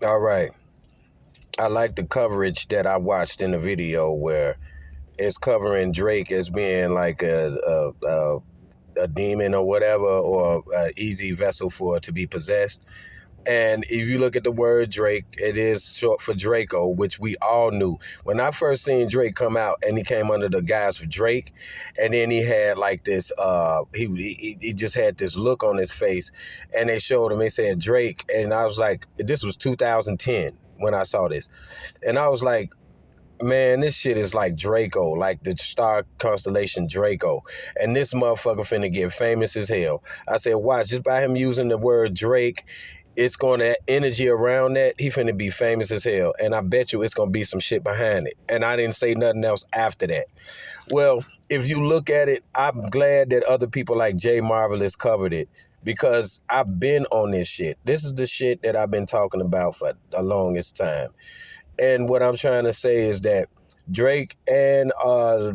All right. I like the coverage that I watched in the video where it's covering Drake as being like a demon or whatever, or an easy vessel for to be possessed. And if you look at the word Drake, it is short for Draco, which we all knew. When I first seen Drake come out and he came under the guise for Drake, and then he had like this, he just had this look on his face, and they showed him, they said Drake, and I was like, this was 2010 when I saw this. And I was like, man, this shit is like Draco, like the star constellation Draco. And this motherfucker finna get famous as hell. I said, watch, just by him using the word Drake, it's going to energy around that. He finna be famous as hell. And I bet you it's going to be some shit behind it. And I didn't say nothing else after that. Well, if you look at it, I'm glad that other people like Jay Marvelous covered it because I've been on this shit. This is the shit that I've been talking about for the longest time. And what I'm trying to say is that Drake and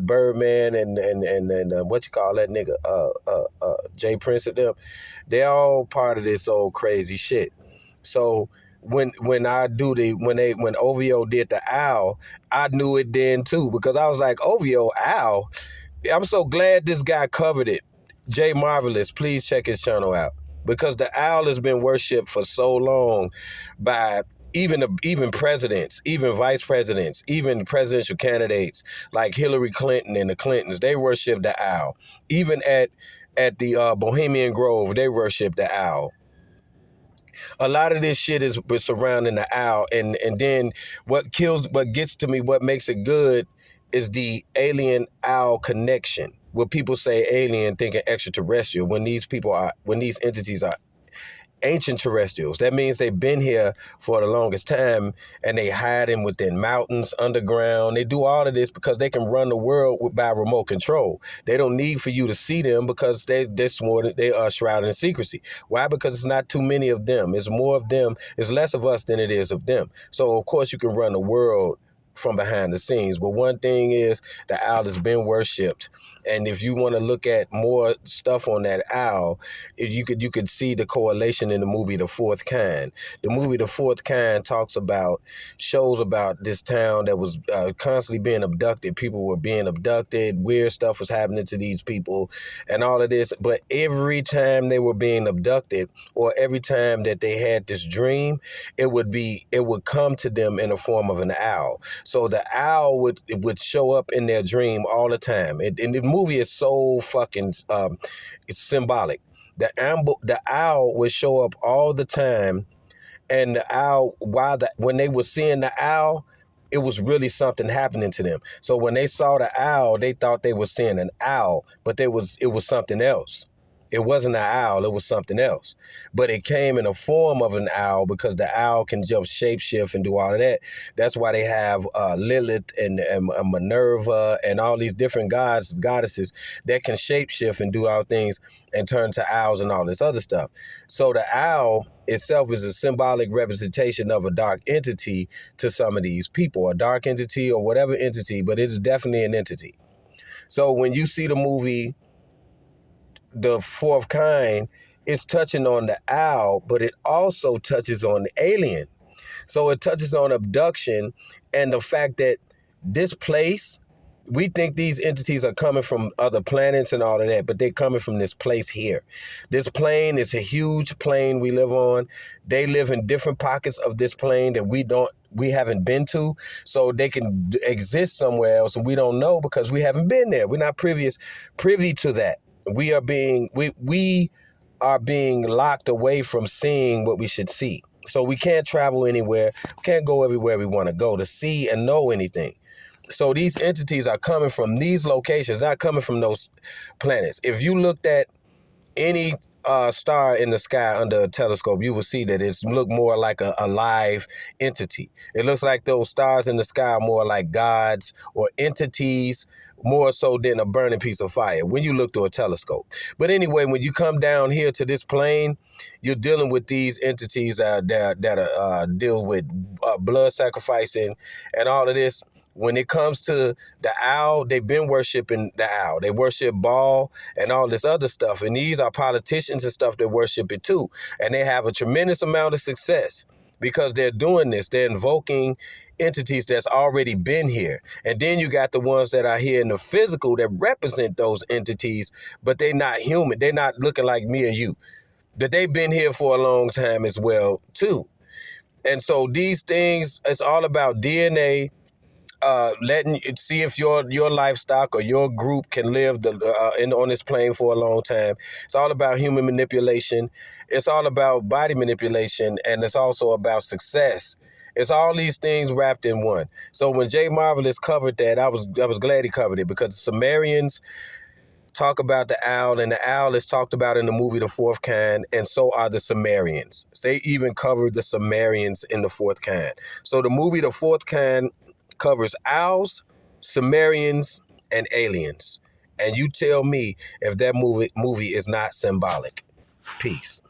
Birdman and what you call that nigga Jay Prince and them, they all part of this old crazy shit. So when I do when OVO did the owl, I knew it then too because I was like, OVO owl. I'm so glad this guy covered it. Jay Marvelous, please check his channel out because the owl has been worshipped for so long by even presidents, even vice presidents, even presidential candidates like Hillary Clinton and the Clintons. They worship the owl. Even at the Bohemian Grove, they worship the owl. A lot of this shit is surrounding the owl, and then what gets to me, what makes it good, is the alien owl connection. When people say alien, thinking extraterrestrial, when these entities are ancient terrestrials. That means they've been here for the longest time and they hiding within mountains, underground. They do all of this because they can run the world by remote control. They don't need for you to see them because they are shrouded in secrecy. Why? Because it's not too many of them. It's more of them. It's less of us than it is of them. So of course you can run the world from behind the scenes. But one thing is the owl has been worshipped. And if you want to look at more stuff on that owl, you could see the correlation in the movie The Fourth Kind. The movie The Fourth Kind shows about this town that was constantly being abducted. People were being abducted. Weird stuff was happening to these people and all of this. But every time they were being abducted or every time that they had this dream, it would come to them in the form of an owl. So the owl would show up in their dream all the time. And the movie is so fucking it's symbolic. The owl would show up all the time, and the owl when they were seeing the owl, it was really something happening to them. So when they saw the owl, they thought they were seeing an owl, but it was something else. It wasn't an owl, it was something else. But it came in a form of an owl because the owl can just shapeshift and do all of that. That's why they have Lilith and Minerva and all these different goddesses that can shapeshift and do all things and turn to owls and all this other stuff. So the owl itself is a symbolic representation of a dark entity to some of these people, a dark entity or whatever entity, but it is definitely an entity. So when you see the movie The Fourth Kind, is touching on the owl, but it also touches on the alien. So it touches on abduction and the fact that this place, we think these entities are coming from other planets and all of that, but they're coming from this place here. This plane is a huge plane we live on. They live in different pockets of this plane that we haven't been to, so they can exist somewhere else and we don't know because we haven't been there. We're not privy to that. We are being locked away from seeing what we should see. So we can't travel anywhere, can't go everywhere we want to go to see and know anything. So these entities are coming from these locations, not coming from those planets. If you looked at any star in the sky under a telescope, you will see that it's look more like a live entity. It looks like those stars in the sky are more like gods or entities, more so than a burning piece of fire when you look through a telescope. But anyway, when you come down here to this plane, you're dealing with these entities that deal with blood sacrificing and all of this. When it comes to the owl, they've been worshiping the owl. They worship Baal and all this other stuff. And these are politicians and stuff that worship it too. And they have a tremendous amount of success. because they're doing this. They're invoking entities that's already been here. And then you got the ones that are here in the physical that represent those entities, but they're not human. They're not looking like me or you. That they've been here for a long time as well, too. And so these things, it's all about DNA, letting it see if your livestock or your group can live on this plane for a long time. It's all about human manipulation. It's all about body manipulation, and it's also about success. It's all these things wrapped in one. So when Jay Marvelous covered that, I was glad he covered it, because the Sumerians talk about the owl, and the owl is talked about in the movie The Fourth Kind, and so are the Sumerians. They even covered the Sumerians in The Fourth Kind. So the movie The Fourth Kind covers owls, Sumerians, and aliens. And you tell me if that movie is not symbolic. Peace.